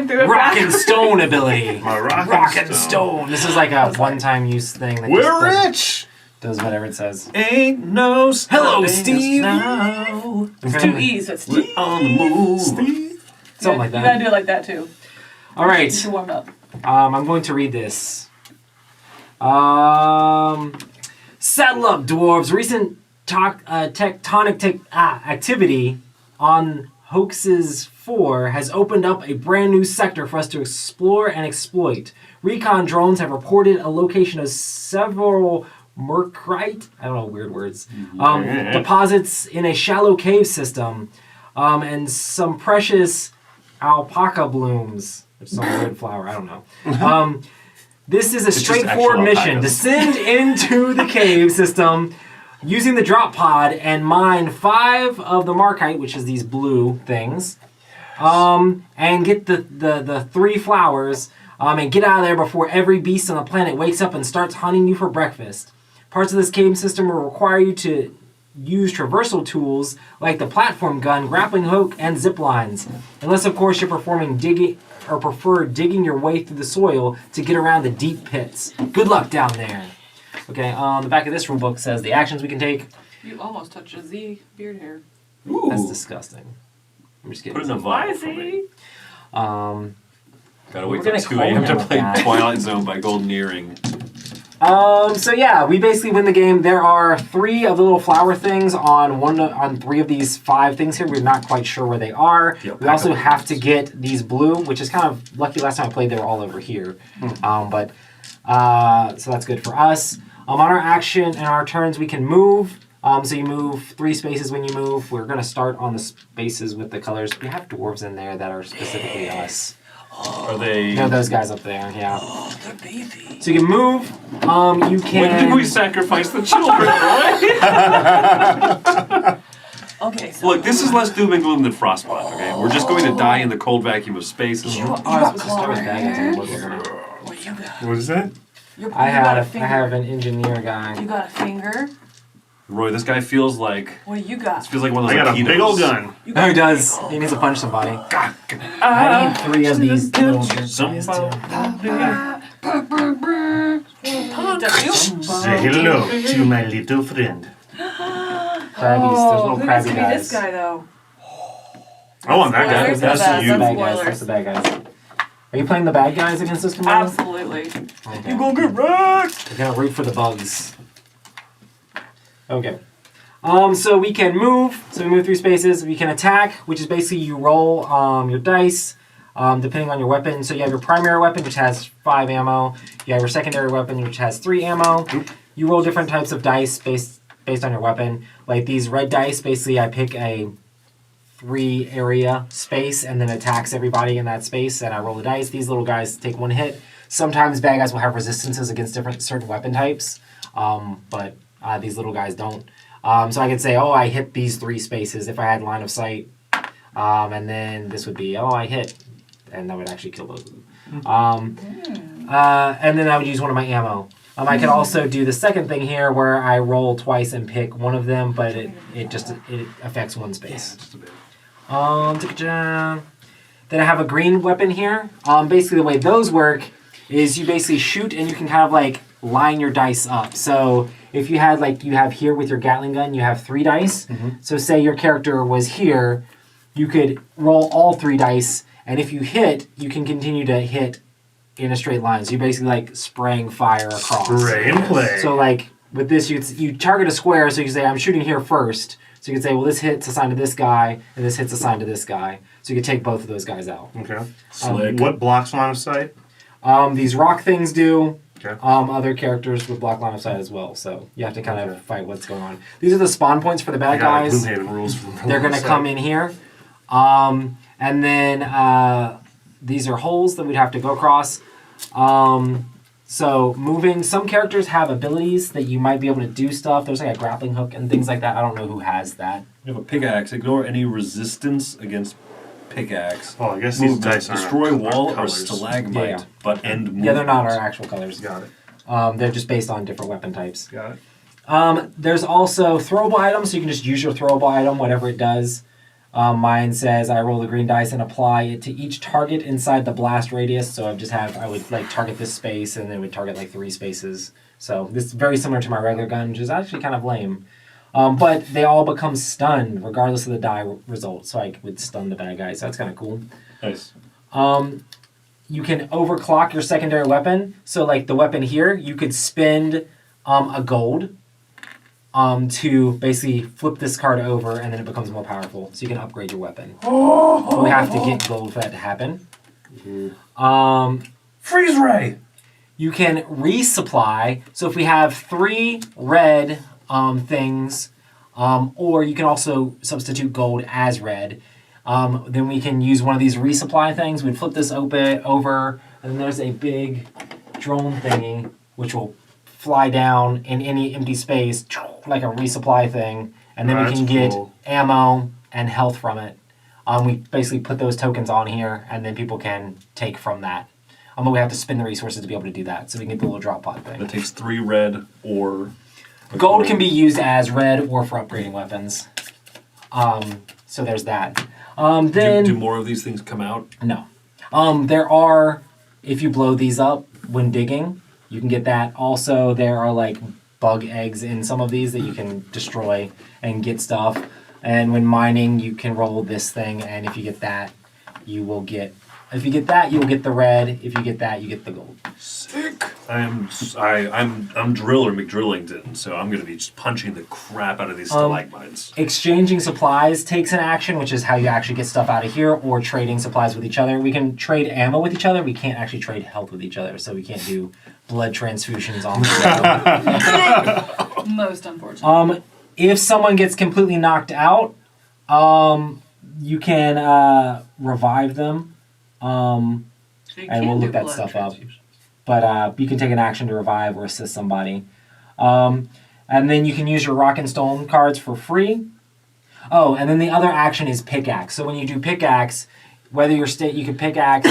rock and stone ability. My rock and stone. This is like a one-time use thing. That We're rich. Does whatever it says. Ain't no Hello, Steve. now. It's 2 E's. That's Steve. On the move. Steve. Something like that. You gotta do it like that too. All right. You should warm up. I'm going to read this. Saddle up, dwarves. Recent tectonic activity on Hoaxes 4 has opened up a brand new sector for us to explore and exploit. Recon drones have reported a location of several mercrite, I don't know, weird words, deposits in a shallow cave system, and some precious alpaca blooms. There's some weird flower, I don't know. This is a straightforward mission. Descend into the cave system using the drop pod and mine 5 of the markite, which is these blue things, and get the 3 flowers, and get out of there before every beast on the planet wakes up and starts hunting you for breakfast. Parts of this cave system will require you to use traversal tools like the platform gun, grappling hook, and zip lines. Unless, of course, you're prefer digging your way through the soil to get around the deep pits. Good luck down there. Okay, on the back of this rule book says the actions we can take. You almost touched a Z beard hair. Ooh. That's disgusting. I'm just kidding. Put it in a vial for me. Gotta wait till 2 a.m. to play Twilight Zone by Golden Earring. So yeah, we basically win the game. There are 3 of the little flower things on 3 of these 5 things here. We're not quite sure where they are. Yep, we also have to get these blue, which is kind of lucky. Last time I played, they were all over here. So that's good for us. On our action and our turns, we can move. So you move 3 spaces when you move. We're going to start on the spaces with the colors. We have dwarves in there that are specifically us. Are they? No, those guys up there, yeah. Oh, they're beefy. So you can move. You can. When did we sacrifice the children, right? Okay, so. Look, this is less doom and gloom than Frostbite, okay? We're just going to die in the cold vacuum of space. You got start with hair? that. What you got? What is that? I have an engineer guy. You got a finger? Roy, this guy feels like... What do you got? This feels like one of I those got a big old gun. No, he does. He needs to punch somebody. I need 3 of these little guys too. Say hello to my little friend. Crabbies. There's little crabby guys. This guy though. I want that guy. That's you. the bad guys. That's the bad guys. Are you playing the bad guys against this tomorrow? Absolutely. Okay. You gonna get wrecked. We're gonna root for the bugs. Okay. So we can move. So we move 3 spaces. We can attack, which is basically you roll your dice, depending on your weapon. So you have your primary weapon, which has 5 ammo. You have your secondary weapon, which has 3 ammo. You roll different types of dice based on your weapon. Like these red dice, basically I pick a 3 area space and then attacks everybody in that space, and I roll the dice. These little guys take 1 hit. Sometimes bad guys will have resistances against certain weapon types, but these little guys don't. So I could say, oh, I hit these 3 spaces if I had line of sight, and then this would be, oh, I hit, and that would actually kill both of them. And then I would use one of my ammo. I could also do the second thing here where I roll twice and pick one of them, but it affects 1 space. Just a bit. Then I have a green weapon here. Basically the way those work is you basically shoot and you can kind of like line your dice up. So if you had like you have here with your Gatling gun, you have 3 dice. So say your character was here, you could roll all 3 dice, and if you hit, you can continue to hit in a straight line. So you basically like spraying fire across. Spray and play. So like with this, you target a square, so you can say I'm shooting here first. So you can say, well, this hit's assigned to this guy, and this hit's assigned to this guy. So you can take both of those guys out. Okay. Slick. What blocks line of sight? These rock things do. Okay. Other characters would block line of sight as well, so you have to kind of fight what's going on. These are the spawn points for the bad guys. Gloomhaven rules from They're going to come in here. And then these are holes that we'd have to go across. So moving, some characters have abilities that you might be able to do stuff. There's like a grappling hook and things like that. I don't know who has that. You have a pickaxe. Ignore any resistance against pickaxe. Oh, I guess these dice aren't destroy wall or colors. stalagmite, Yeah. but end movement. Yeah, they're not our actual colors. Got it. They're just based on different weapon types. Got it. There's also throwable items, so you can just use your throwable item, whatever it does. Mine says I roll the green dice and apply it to each target inside the blast radius. So I would like target this space and then it would target like 3 spaces. So this is very similar to my regular gun, which is actually kind of lame. But they all become stunned regardless of the die result. So I would stun the bad guys. So that's kind of cool. Nice. You can overclock your secondary weapon. So like the weapon here, you could spend a gold to basically flip this card over and then it becomes more powerful. So you can upgrade your weapon. So we have to get gold for that to happen. Freeze ray! You can resupply. So if we have 3 red things, or you can also substitute gold as red, then we can use one of these resupply things. We'd flip this over, and then there's a big drone thingy, which will fly down in any empty space, like a resupply thing, and then we can get ammo and health from it. We basically put those tokens on here, and then people can take from that. But we have to spend the resources to be able to do that, so we can get the little drop pod thing. That takes 3 red or... Gold can be used as red or for upgrading weapons. So there's that. Then Do more of these things come out? No. There are, if you blow these up when digging, you can get that. Also, there are like bug eggs in some of these that you can destroy and get stuff. And when mining, you can roll this thing, and if you get that, you will get... If you get that, you will get the red. If you get that, you get the gold. Sick. I'm Driller McDrillington, so I'm going to be just punching the crap out of these stalagmites. Exchanging supplies takes an action, which is how you actually get stuff out of here, or trading supplies with each other. We can trade ammo with each other. We can't actually trade health with each other, so we can't do blood transfusions on the show. Most unfortunate. If someone gets completely knocked out, you can revive them. And we'll look that stuff up. But you can take an action to revive or assist somebody. And then you can use your rock and stone cards for free. Oh, and then the other action is pickaxe. So when you do pickaxe, whether you can pickaxe,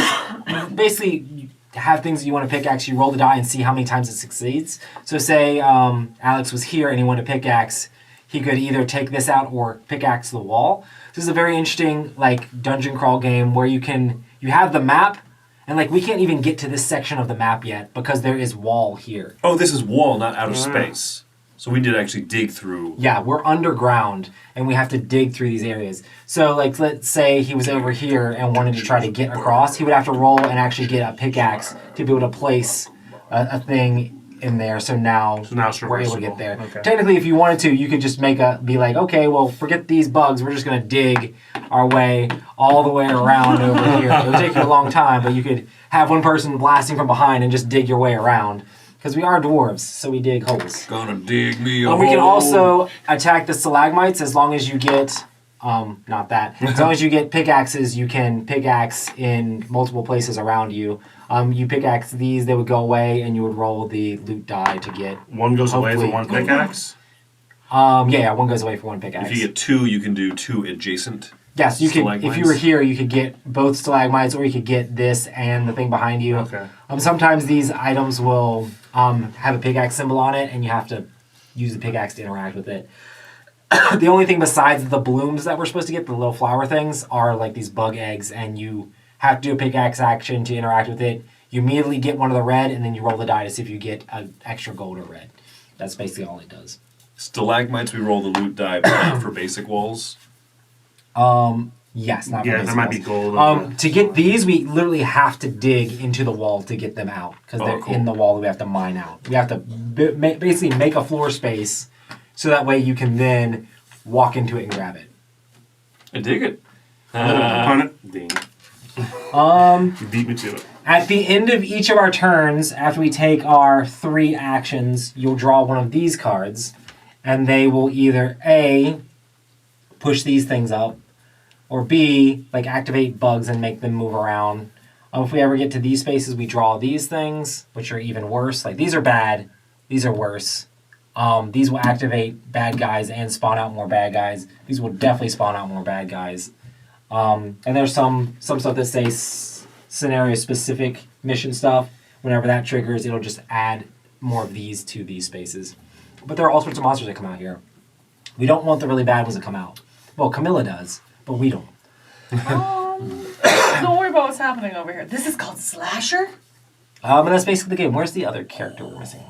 basically you have things that you want to pickaxe, you roll the die and see how many times it succeeds. So say Alex was here and he wanted to pickaxe, he could either take this out or pickaxe the wall. This is a very interesting like dungeon crawl game where you have the map, and like we can't even get to this section of the map yet because there is wall here. Oh, this is wall, not outer space. So we need to actually dig through. Yeah, we're underground, and we have to dig through these areas. So like let's say he was over here and wanted to try to get across, he would have to roll and actually get a pickaxe to be able to place a thing in there. So now we're able to get there. Okay. Technically, if you wanted to, you could just be like, okay, well, forget these bugs. We're just going to dig our way all the way around over here. It would take you a long time, but you could have one person blasting from behind and just dig your way around. Because we are dwarves, so we dig holes. Gonna dig me a hole. We can also attack the stalagmites as long as you get... not that. As long as you get pickaxes, you can pickaxe in multiple places around you. You pickaxe these, they would go away, and you would roll the loot die to get... One goes away for one pickaxe? Yeah, one goes away for one pickaxe. If you get 2, you can do 2 adjacent. Yes, you could. If you were here, you could get both stalagmites, or you could get this and the thing behind you. Okay. Sometimes these items will have a pickaxe symbol on it, and you have to use the pickaxe to interact with it. The only thing besides the blooms that we're supposed to get, the little flower things, are like these bug eggs, and you have to do a pickaxe action to interact with it. You immediately get one of the red, and then you roll the die to see if you get an extra gold or red. That's basically all it does. Stalagmites, we roll the loot die, but not for basic walls. Yes, not for Yeah, basic there might walls. be gold. To get these, we literally have to dig into the wall to get them out because they're cool. in the wall that we have to mine out. We have to basically make a floor space so that way you can then walk into it and grab it. I dig it. Opponent? Ding. You beat me to it. At the end of each of our turns, after we take our 3 actions, you'll draw one of these cards, and they will either A, push these things up, or B, like activate bugs and make them move around. If we ever get to these spaces, we draw these things, which are even worse. Like these are bad, these are worse. These will activate bad guys and spawn out more bad guys. These will definitely spawn out more bad guys. And there's some stuff that say scenario specific mission stuff. Whenever that triggers, it'll just add more of these to these spaces. But there are all sorts of monsters that come out here. We don't want the really bad ones to come out. Well, Camilla does, but we don't. Don't worry about what's happening over here. This is called Slasher? And that's basically the game. Where's the other character we're missing?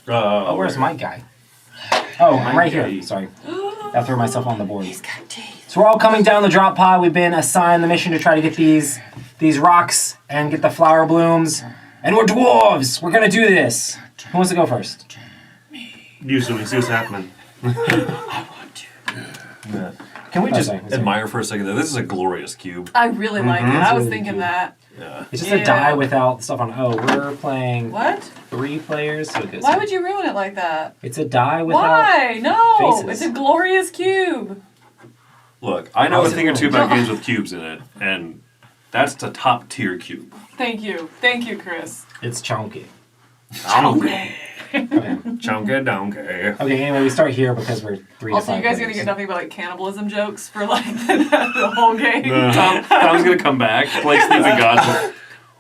Where's my guy? Oh, I'm right here. Sorry. I threw myself on the board. He's got teeth. So we're all coming down the drop pod. We've been assigned the mission to try to get these rocks and get the flower blooms. And we're dwarves. We're gonna do this. Who wants to go first? You so we see what's happening. I want to. Yeah. Can we just Admire for a second that this is a glorious cube. I really like it. I was really thinking cute. that. Yeah. It's just a die without stuff on. Oh, we're playing What? 3 players, so it goes. Why would you ruin it like that? It's a die without. Why? No! faces. It's a glorious cube. Look, I know a How's it thing or two going? about games with cubes in it, and that's the top tier cube. Thank you. Thank you, Chris. It's chunky. Chunky. Okay. Chunky donkey. Okay. Anyway, we start here because we're 3 Also, to 5 you guys are players. gonna get nothing but like cannibalism jokes for like the whole game. Tom's gonna come back, play Sleeping Gods.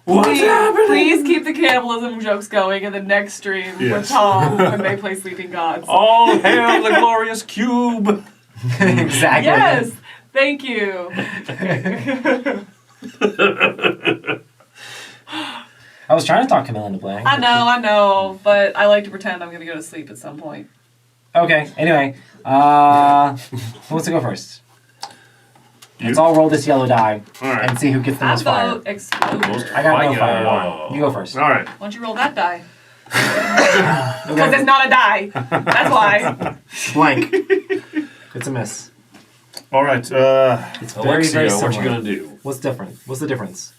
Please keep the cannibalism jokes going in the next stream with Yes. Tom when they play Sleeping Gods. All hail the glorious cube! Exactly. Yes! Thank you. I was trying to talk Camille into playing. I know, but I like to pretend I'm gonna go to sleep at some point. Okay. Anyway, who wants to go first? Let's all roll this yellow die Alright. and see who gets the I most fire. vote explosion. I got no Fire. fire. You go first. Alright. Why don't you roll that die? Because it's not a die. That's why. Blank. It's a miss. Alright, It's very, Alexia, very what you similar. gonna do? What's different? What's the difference?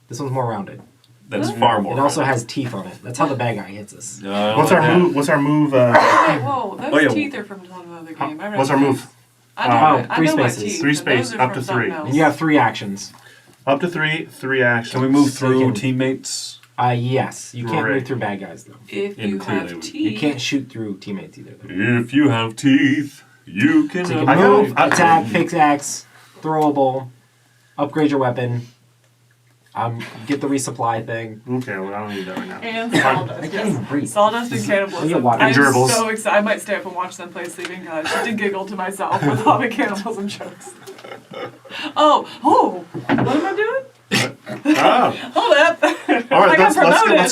This one's more rounded. That's far more. It also has teeth on it. That's how the bad guy hits us. what's our move? What's our move? Wait, whoa, those Oh, yeah. teeth are from another game. I read What's our those. move? I know, Oh, 3 I know my spaces. teeth, 3 but those space, are up from to something 3. else. And you have 3 actions. Up to 3 actions. Can we move So through you can- teammates? Yes. You can't Great. move through bad guys, though. If And you clearly have we- teeth. You can't shoot through teammates either, though. If you have teeth, you can. So you I can know- move, I- attack, pickaxe, throwable, upgrade your weapon, get the resupply thing. Okay, well, I don't need that right now. And I sawdust. can't even breathe. Sawdust and You cannibalism. get water. I'm Gerbils. so excited. I might stay up and watch them play Sleeping God just to giggle to myself with all the cannibalism jokes. Oh, what am I doing? Oh. Hold up. Alright, I got let's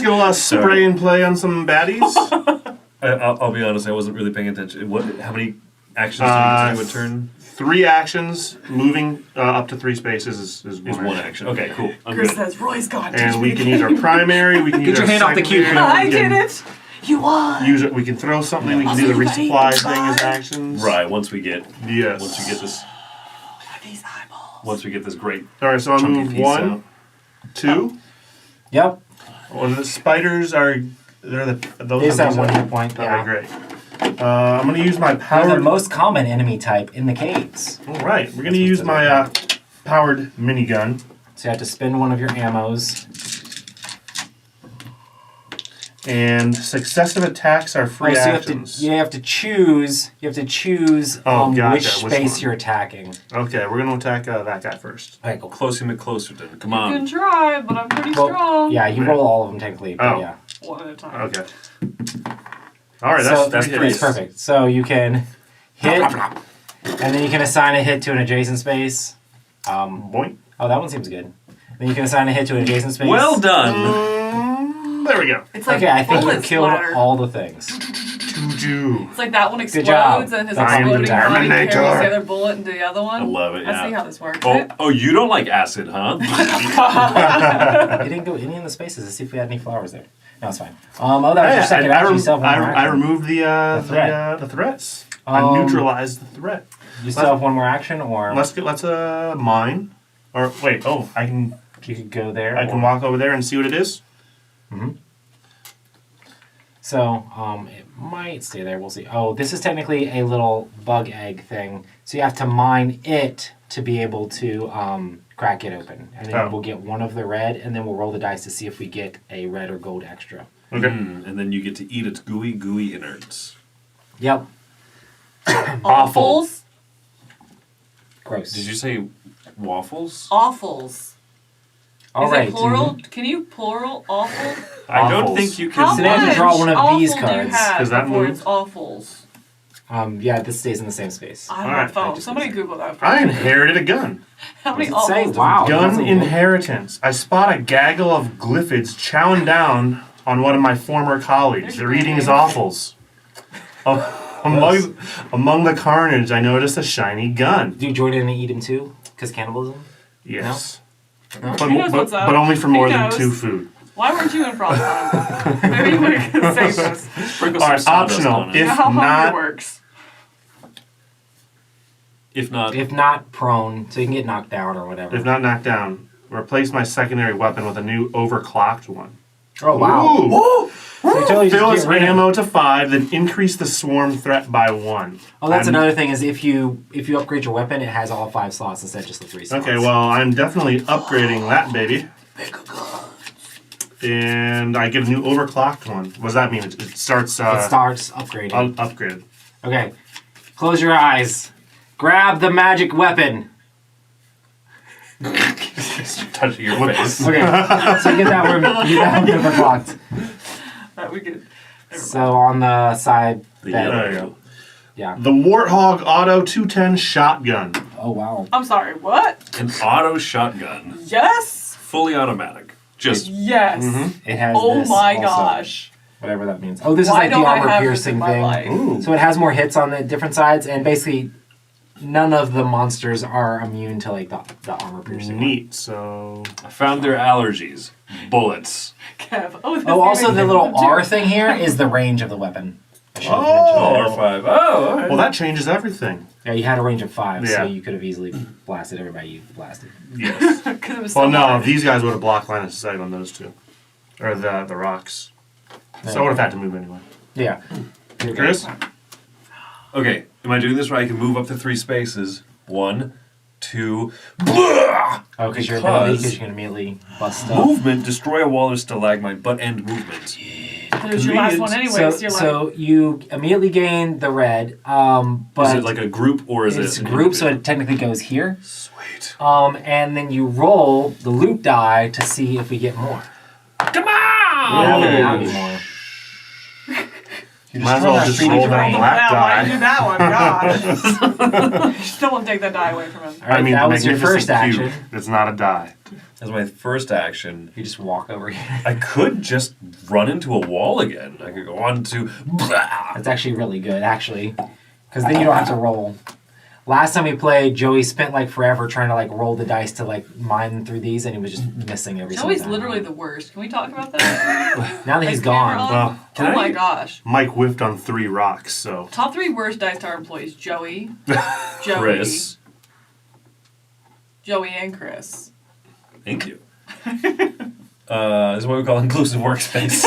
promoted. go spray and play on some baddies. I'll be honest, I wasn't really paying attention. How many actions do you get to do a turn? 3 actions, moving up to 3 spaces is Is one one action. action. Okay, cool. I'm Chris good. says, Roy's gone. And we can use our primary, we can use your our hand off the cube. secondary, I we did can it. You won. Use it. We can throw something. We can do the resupply thing as actions. Right. Once we get Yes. once we get this These eyeballs. once we get this great All right. So I chunky move piece 1, out. 2. Yep. Well, the spiders are. Those They just have 1 hit point. Okay, Yeah. great. I'm going to use my They're powered. the most common enemy type in the caves. All right. We're going to use my powered minigun. So you have to spend one of your ammos. And successive attacks are free So actions. you have to choose. You have to choose Oh, gotcha. which Which space one? you're attacking. Okay, we're going to attack that guy first. Okay, cool. close him closer then. Come You on. can try, but I'm pretty Well, strong. yeah, you roll all of them technically, but Oh. yeah. One at a time. Okay. All right. So That's three it's hits. perfect. So you can hit, and then you can assign a hit to an adjacent space. Boink. Oh, that one seems good. Then you can assign a hit to an adjacent space. Well done. There we go. It's like Okay, I think you bullet killed splatter. all the things. Juju. It's like that one Good explodes job. and his I am exploding the body carries Terminator. the other bullet into the other one. I love it, I yeah. see how this works. Oh, you don't like acid, huh? It didn't go any in the spaces to see if we had any flowers there. No, it's fine. That was your second action. You still have one more I action. removed the threat. the threats. I Um, neutralized the threat. You still have one more action, or Let's mine. Or wait, you could go there. I can or- walk over there and see what it is. So, it might stay there. We'll see. Oh, this is technically a little bug egg thing. So you have to mine it to be able to crack it open. And then Oh. we'll get one of the red, and then we'll roll the dice to see if we get a red or gold extra. Okay. And then you get to eat its gooey innards. Yep. Awfuls. Gross. Did you say waffles? Awfuls. All Is right. it plural? Can you plural awful? I don't Waffles. think you How can. So they have to much draw one of these awful do you cards. have Does that before move? it's awfuls? Yeah, this stays in the same space. I don't Alright, have a phone. just Somebody use Google that. I inherited a gun. How many What does it say? almost Wow. Gun that's a inheritance. I spot a gaggle of glyphids chowing down on one of my former colleagues. They're eating his offals. Among the carnage, I noticed a shiny gun. Do you join in and eat him too? Because cannibalism? Yes. No? But, He knows what's up. but only for He more than knows. 2 food. Why weren't you in front of time? Maybe you would have saved us. Sprinkle All some right, sawdust optional. on it. You If know how not- hunger works. If not, If not prone, so you can get knocked down or whatever. If not knocked down, replace my secondary weapon with a new overclocked one. Oh, wow. Ooh. So you totally Fill just its get rid of- ammo to 5, then increase the swarm threat by 1. Oh, that's I'm- another thing is if you upgrade your weapon, it has all 5 slots instead of just the 3 slots. Okay, well, I'm definitely upgrading that baby. And I get a new overclocked one. What does that mean? It starts. It starts upgrading. Upgraded. Okay, close your eyes. Grab the magic weapon. touching your face. Okay, so you get that one overclocked. We could. So on the side, The that- There you go. yeah. The Warthog Auto 210 shotgun. Oh wow. I'm sorry, what? An auto shotgun, Yes? fully automatic. Just Yes. It has. Oh this my also, gosh. Whatever that means. Oh, this Why is like don't the I armor have this piercing in my thing. life? Ooh. So it has more hits on the different sides, and basically, none of the monsters are immune to like the armor piercing. one. Neat. So. I found their allergies. Bullets. Kev. Oh, this Oh, also game the is little too. R thing here is the range of the weapon. I should have Oh. mentioned R5. Oh, all right. Well, that changes everything. that. Yeah, you had a range of 5, so Yeah. you could have easily blasted everybody you blasted. Yes. 'Cause it was so Well, no, hard. these guys would have blocked line of sight on those 2. Or the rocks. So I would have had to move anyway. Yeah. Here we go. Chris? Okay, am I doing this right? I can move up to 3 spaces. 1, 2. Blah! Oh, because you're ability, Because because you can immediately bust up. movement, destroy a wall or stalagmite, but end movement. It was your last one Convenient. anyway, So, so you're like, so you immediately gain the red, but Is it like a group or is it's it an group, so individual? it technically goes here. Sweet. And then you roll the loot die to see if we get more. Come That on! would not be more. Might as well just roll that black wow, I knew die. that one, God. Still won't take that die away from him. All right, that was your first Magnificent action. cube. It's not a die. As my first action, You just walk over here. I could just run into a wall again. I could go on to. Blah! That's actually really good, actually, because then you don't have to roll. Last time we played, Joey spent like forever trying to like roll the dice to like mine through these, and he was just missing every single Joey's time. literally the worst. Can we talk about that? Now that he's Like, camera gone. on? Well, can oh I- my gosh. Mike whiffed on 3 rocks, so. Top 3 worst Dice Tower employees: Joey, Joey, Chris. Joey, and Chris. Thank you. This is what we call inclusive workspace.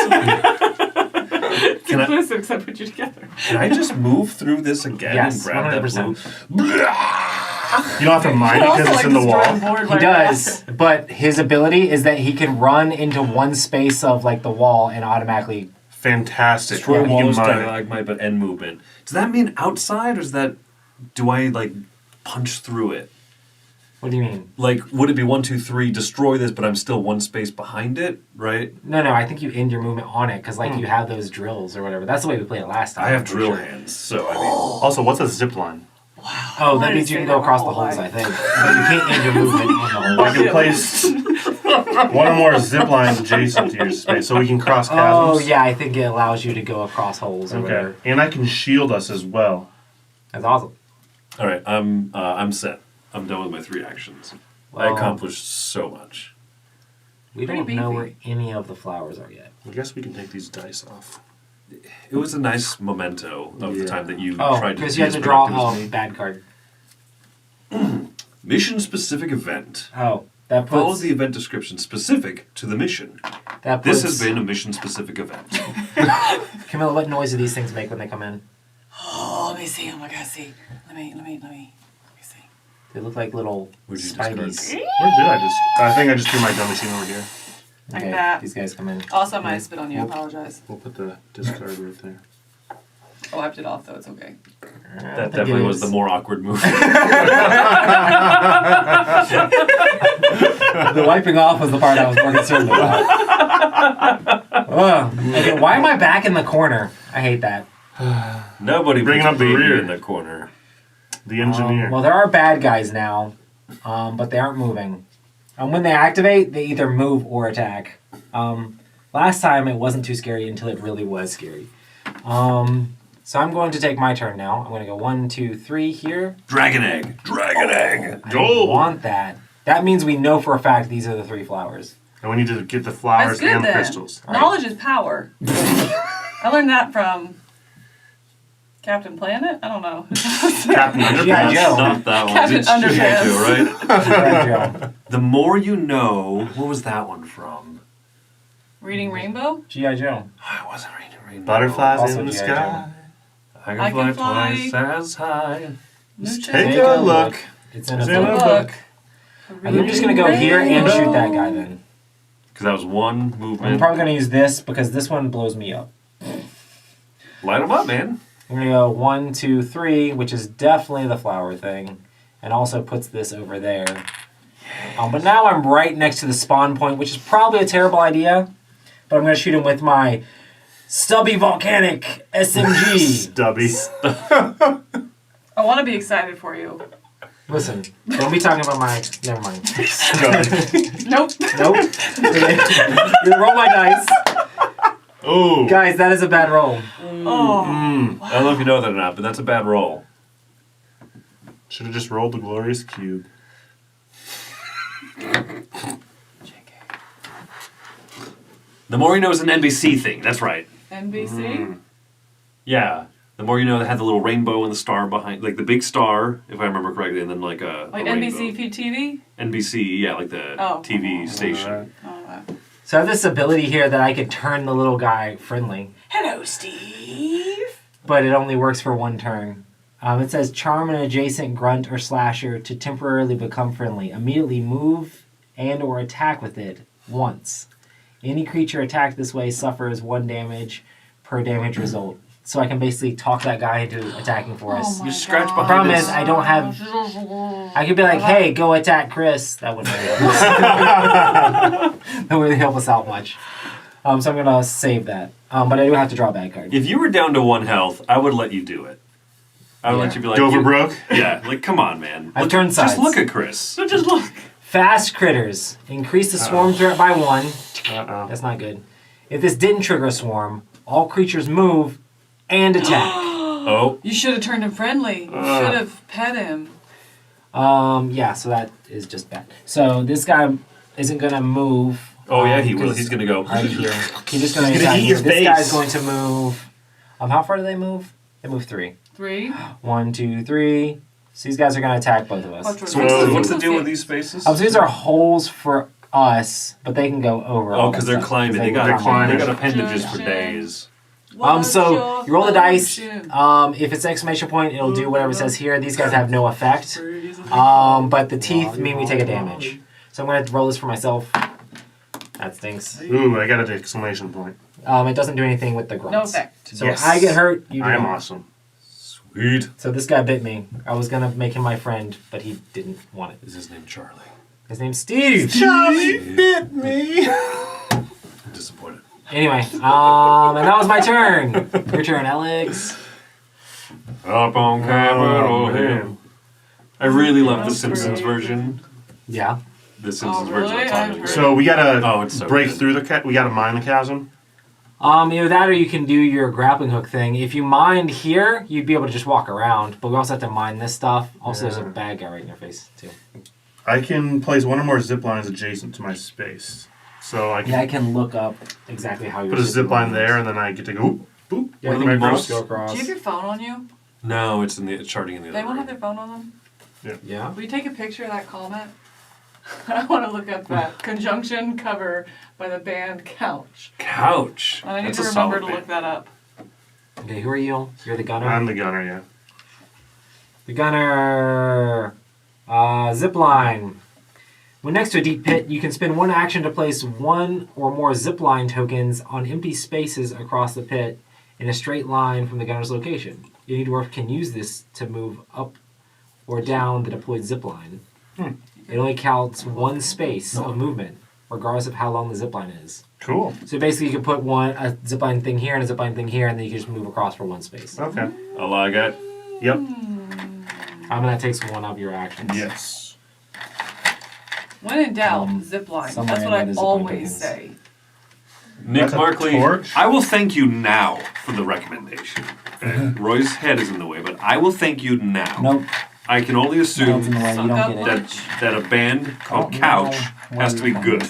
It's Can I- inclusive because I put you together. Can I just move through this again Yes, and grab that 100%. blue? You don't have to mine it Also, because it's like, in the destroy wall. board He right does, but his ability is that he can run into one space of like the wall and automatically. Fantastic. Destroy You wall or can mine it. stalagmite, but end movement. Does that mean outside, or is that? Do I like punch through it? What do you mean? Like, would it be 1, 2, 3, destroy this, but I'm still 1 space behind it, right? No, I think you end your movement on it because like you have those drills or whatever. That's the way we played it last time. I have I'm drill sure. hands, so I mean, Also, what's a zip line? Oh, I that means you didn't can say go that across my the whole holes, I life. think. But you can't end your movement on the I holes. can place one or more zip lines adjacent to your space so we can cross Oh chasms. yeah, I think it allows you to go across holes or Okay. whatever. And I can shield us as well. That's awesome. all right, I'm set. I'm done with my 3 actions. I Well, accomplished so much. We Pretty don't know beefy. where any of the flowers are yet. I guess we can take these dice off. It was a nice memento of the Yeah. time that you Oh, tried to because be you have as to draw productive as a me. bad card. Mission-specific event. Oh, that Follows puts the event description specific to the mission. that This puts. has been a mission-specific event. Camilla, what noise do these things make when they come in? Oh, let me see. Oh my God, see. Let me see. They look like little Where'd you spideys. discard? Where did I just? I think I just threw my gun machine over here. Like Okay, that. these guys come in. Also, I might have spit on you. I apologize. We'll put the discard right there. I wiped it off, though. It's okay. That definitely was the more awkward move. The wiping off was the part I was more concerned about. Ugh. Okay, why am I back in the corner? I hate that. Nobody Bringing puts up the baby rear. in the corner. The engineer. Well, there are bad guys now, but they aren't moving. When they activate, they either move or attack. Last time it wasn't too scary until it really was scary. So I'm going to take my turn now. I'm going to go 1, 2, 3 here. Dragon egg. Dragon egg. I don't want that. That means we know for a fact these are the 3 flowers. And we need to get the That's flowers good and the then. crystals. Knowledge is power. I learned that from Captain Planet? I don't know. Captain G.I. Underpants. Joe. Not that one. Captain It's G.I. Underpants. Joe, right? Red Joe. The more you know. What was that one from? Reading Rainbow? G.I. Joe. I wasn't reading Rainbow. Butterflies Also in the G.I. sky. I I can can fly fly. twice as high. Just Take take a look. It's in It's a in book. a book. I'm just going to go here and shoot that guy then. Because that was one I'm movement. probably going to use this because this one blows me up. Light them up, man. I'm going to go 1, 2, 3, which is definitely the flower thing. And also puts this over there. But now I'm right next to the spawn point, which is probably a terrible idea. But I'm going to shoot him with my stubby volcanic SMG. Stubby. I want to be excited for you. Listen, don't be talking about my... Never mind. Nope. Nope. You roll my dice. Oh. Guys, that is a bad roll. Oh. I don't know if you know that or not, but that's a bad roll. Should have just rolled the glorious cube. The more you know is an NBC thing. That's right. NBC? Yeah. The more you know, they had the little rainbow and the star behind, like the big star, if I remember correctly, and then like a Like a NBC rainbow. TV? NBC, yeah, like the TV station. Oh, So I have this ability here that I could turn the little guy friendly. Hello, Steve. But it only works for 1 turn. It says charm an adjacent grunt or slasher to temporarily become friendly. Immediately move and or attack with it once. Any creature attacked this way suffers 1 damage per damage result. So I can basically talk that guy into attacking for us. my You scratch God. behind Problem his... is, I don't have... I could be like, hey, go attack Chris. That wouldn't really help us. That wouldn't really help us out much. So I'm going to save that. But I do have to draw a bad card. If you were down to 1 health, I would let you do it. I would let Yeah. you be like... Go for you- broke? Yeah, like, come on, man. I've turned sides. Just look at Chris. So just look. Fast critters. Increase the swarm threat by 1. Uh-oh. That's not good. If this didn't trigger a swarm, all creatures move and attack. Oh. You should have turned him friendly. You should have pet him. Yeah, so that is just bad. So this guy isn't going to move. Oh, yeah, he will. because He's going to go... Right here. He's just going to He's gonna attack eat you. your This face. guy's going to move. How far do they move? They move 3. 3. 1, 2, 3. So these guys are going to attack both of us. So what's the deal with these spaces? So these are holes for us, but they can go over. Oh, all because that they're stuff, climbing. 'cause They got, climbing. they got appendages for days. So you roll the dice. If it's an exclamation point, it'll do whatever it says here. These guys have no effect. But the teeth mean we take a damage. So I'm going to roll this for myself. That stinks. Ooh, I got an exclamation point. It doesn't do anything with the grunts. No effect. So Yes. I get hurt. You I am don't. awesome. Sweet. So this guy bit me. I was going to make him my friend, but he didn't want it. Is his name Charlie? His name's Steve. Charlie bit me. I'm disappointed. Anyway, and that was my turn. Your turn, Alex. Up on Capitol Hill. man. I really love the That's Simpsons great. version. Yeah. The Simpsons really? version. I'm I've talking heard- So we gotta Oh, it's so break good. through the we gotta mine the chasm. Either that or you can do your grappling hook thing. If you mined here, you'd be able to just walk around. But we also have to mine this stuff. Also, there's a Yeah. bad guy right in your face, too. I can place 1 or more zip lines adjacent to my space. So I can Yeah, I can look up exactly how you put a zip line there, and then I get to go, oop, boop, Yeah, I one think way you across. just go across. Do you have your phone on you? No, it's charting in the They other won't have room. their phone on them? Yeah. Will you take a picture of that comment? I want to look up that conjunction cover by the band Couch. Couch. And I need That's to a remember solid to look that up. Okay, who are you? You're the gunner? I'm the gunner, yeah. The gunner. Zip line. When next to a deep pit, you can spend 1 action to place 1 or more zip line tokens on empty spaces across the pit in a straight line from the gunner's location. Any dwarf can use this to move up or down the deployed zip line. It only counts 1 space of movement. regardless of how long the zipline is. Cool. So basically, you can put a zipline thing here and a zipline thing here, and then you can just move across for one space. Okay. I like it. Yep. That takes one of your actions. Yes. When in doubt, zip line. somewhere That's in what there I there's zipline always tokens. say. Nick That's a Markley, torch? I will thank you now for the recommendation. Okay? Roy's head is in the way, but I will thank you now. Nope. I can only No, assume it's in the way. You Suck don't up get it. lunch. that a band called Oh, no. Couch Why has to be you good.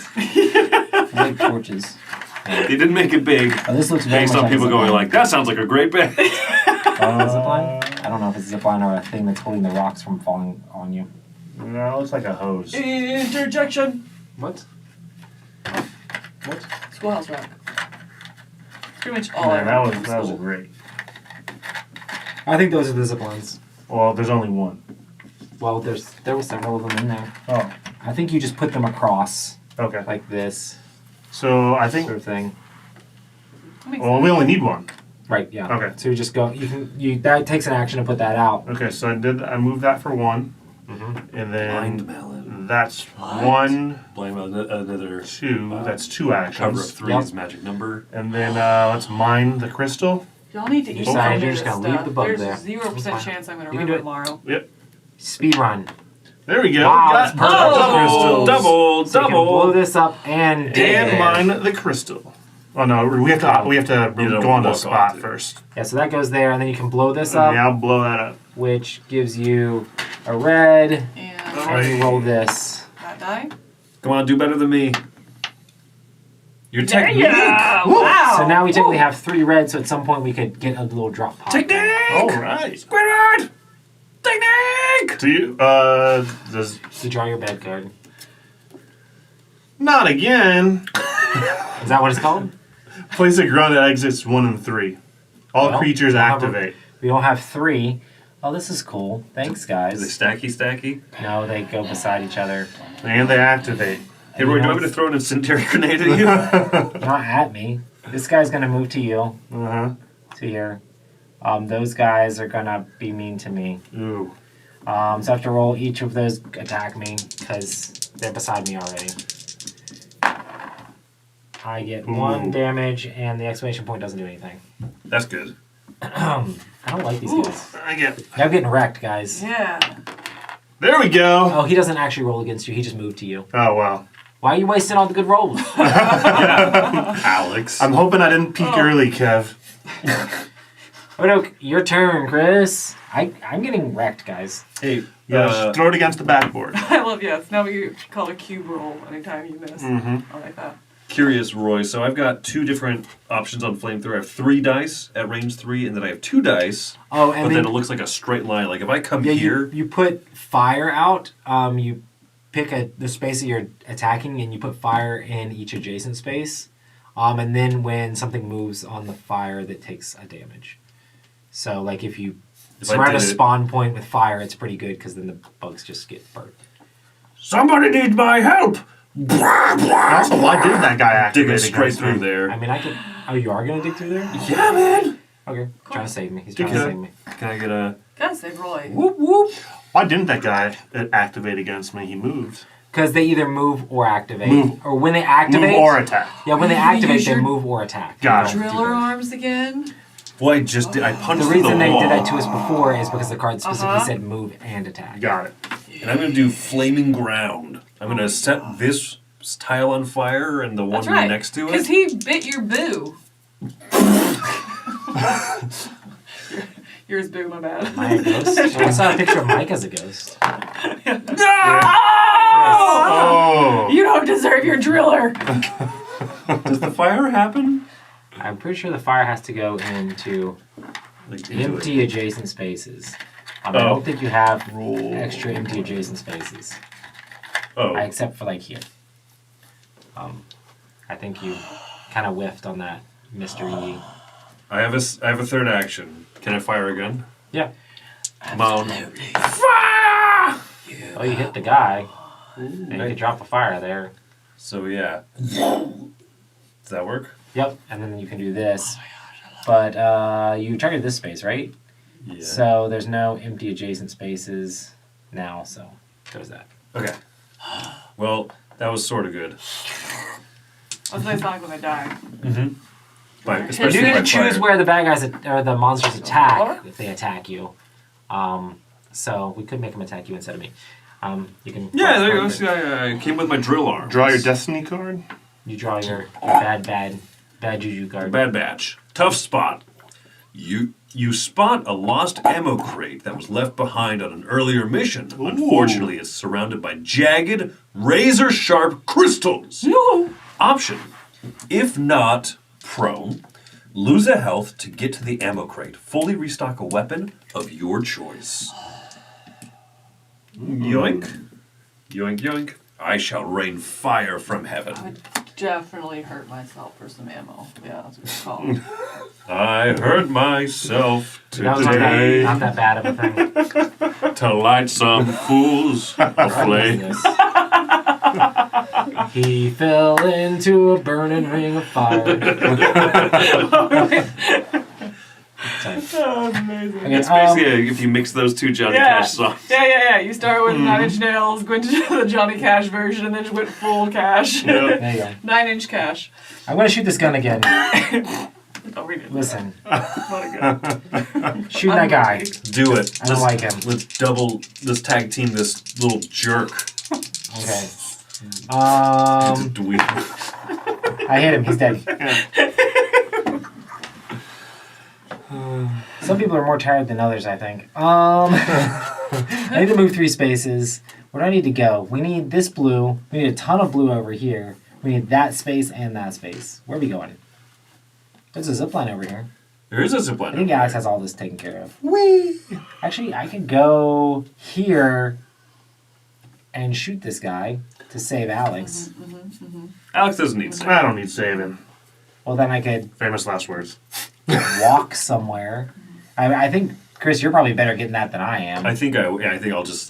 Like torches. They didn't make it big Oh, this looks very based much on like a people going zipline. like, that sounds like a great band. Zipline? I don't know if it's a zipline or a thing that's holding the rocks from falling on you. No, it looks like a hose. Interjection. What? What? Schoolhouse Rock. Pretty much all I Yeah, remember that from was school. great. I think those are the ziplines. Well, there's only one. Well, there were several of them in there. Oh, I think you just put them across okay. like this So I think. sort of thing. That makes Well, sense. we only need one. Right. Yeah. Okay. So you just go. That takes an action to put that out. Okay, so I moved that for one, Mm-hmm. and then Blind Melon. that's What? 1, Blind Melon, another 2. That's 2 cover of actions. 3 Yep. is magic number. And then let's mine the crystal. Y'all need to You eat decided some of you're this just gonna stuff. leave the bug There's there. 0% That's fine. chance I'm gonna You can remember do it. tomorrow. Yep. Speed run. There we go. Wow, Got that's perfect. double crystals. Double, So you can blow double. this up and And mine the crystal. Oh no, we have to You don't go on the walk spot onto it. first. Yeah. So that goes there, and then you can blow this up, Yeah, I'll blow that up. which gives you a red, And and you roll this. that die? Come on, do better than me. Your There technique. ya! Wow! So now we technically have 3 red. So at some point we could get a little drop pod. Technique! All right. Squidward! Technique! Do you? Does You draw your bed card. not again. Is that what it's called? Place a grunt at exits 1 and 3. All Well, creatures we'll have a- activate. We don't have 3. Oh, this is cool. Thanks, Is it guys. stacky? No, they go beside each other. And they activate. Hey, Roy, do you want me to throw an incendiary grenade at you? Not at me. This guy's gonna move to you, Uh-huh. to here. Those guys are gonna be mean to me. Ooh. So I have to roll each of those attack me because they're beside me already. I get 1 Ooh. damage, and the exclamation point doesn't do anything. That's good. I don't like these Ooh. guys. I get. I'm getting wrecked, guys. Yeah. There we go. Oh, he doesn't actually roll against you. He just moved to you. Oh, well. Why are you wasting all the good rolls? Alex. I'm hoping I didn't peek early, Kev. Odoke, your turn, Chris. I'm getting wrecked, guys. Hey, Yeah, just throw it against the backboard. I love yes. Now we call a cube roll anytime you miss. Mm-hmm. I like that. curious, Roy. So I've got 2 different options on flamethrower. I have 3 dice at range 3, and then I have 2 dice. Oh, But and then it looks like a straight line. Like if I come yeah, here, you put fire out. You pick the space that you're attacking, and you put fire in each adjacent space. And then when something moves on the fire, that takes a damage. So, like if you If I surround a did it- spawn point with fire, it's pretty good because then the bugs just get burnt. somebody needs my help. Also, why did that guy activate Digging straight against through me? there. I mean, I could. Oh, you are gonna dig through there? Yeah, man. Okay, trying to save me. He's trying to Okay. save me. Can I get a? Gotta save Roy. Whoop whoop. Why didn't that guy activate against me? He moved. Because they either move or activate, Move. or when they activate, Move or attack. yeah, when they You activate, use they your move or attack. Got They it. don't do Driller both. arms again. Well, I just did. I punched The through reason the they wall. did that to us before is because the card specifically Uh-huh. said move and attack. Got it. And I'm going to do flaming ground. I'm going to set this tile on fire and the one That's right. next to Because it. he bit your boo. Yours boo, my bad. Am I a ghost? I saw a picture of Mike as a ghost. Oh. You don't deserve your driller. Does the fire happen? I'm pretty sure the fire has to go into Like into empty it. adjacent spaces. I Oh. don't think you have Roll. extra empty adjacent spaces, Oh, except for like here. I think you kind of whiffed on that, Mr. E. I have a third action. Can I fire again? Yeah. Come on. Oh, you hit the guy. And you could drop a fire there. So yeah. Does that work? Yep. And then you can do this. But you targeted this space, right? Yeah. So there's no empty adjacent spaces now, so there's that. Okay. Well, that was sort of good. That's what they sound like when they die. But You especially get by to choose fire. where the bad guys or the monsters attack if they attack you. So we could make them attack you instead of me. You can. Yeah, there you go. See, I came with my drill arm. Draw your destiny card. You draw your bad juju card. Bad batch. Tough spot. You spot a lost ammo crate that was left behind on an earlier mission. Ooh. Unfortunately, it's surrounded by jagged, razor-sharp crystals. Option: if not prone, lose a health to get to the ammo crate. Fully restock a weapon of your choice. Yoink. Yoink, yoink. I shall rain fire from heaven. I would definitely hurt myself for some ammo. Yeah, that's what it's called. I hurt myself That was today not that bad of a thing. to light some fools aflame. He fell into a burning ring of fire. Sorry. Oh, amazing. Okay, It's basically if you mix those two Johnny Cash songs. Yeah. You start with 9 Inch Nails, go into the Johnny Cash version, and then just went full Cash. Yep. there you go. 9 Inch Cash. I'm gonna shoot this gun again. Oh, we didn't. Listen, Not again. shoot that guy. Do it. I don't like him. Let's tag team this little jerk. Okay. Do we? I hit him. He's dead. Some people are more tired than others, I think. I need to move 3 spaces. Where do I need to go? We need this blue. We need a ton of blue over here. We need that space and that space. Where are we going? There's a zipline over here. There is a zipline. I think Alex has all this taken care of. Whee! Actually, I could go here and shoot this guy to save Alex. Alex doesn't need to. I don't need saving. Well, then I could Famous last words. walk somewhere. I think, Chris, you're probably better getting that than I am. I think I'll just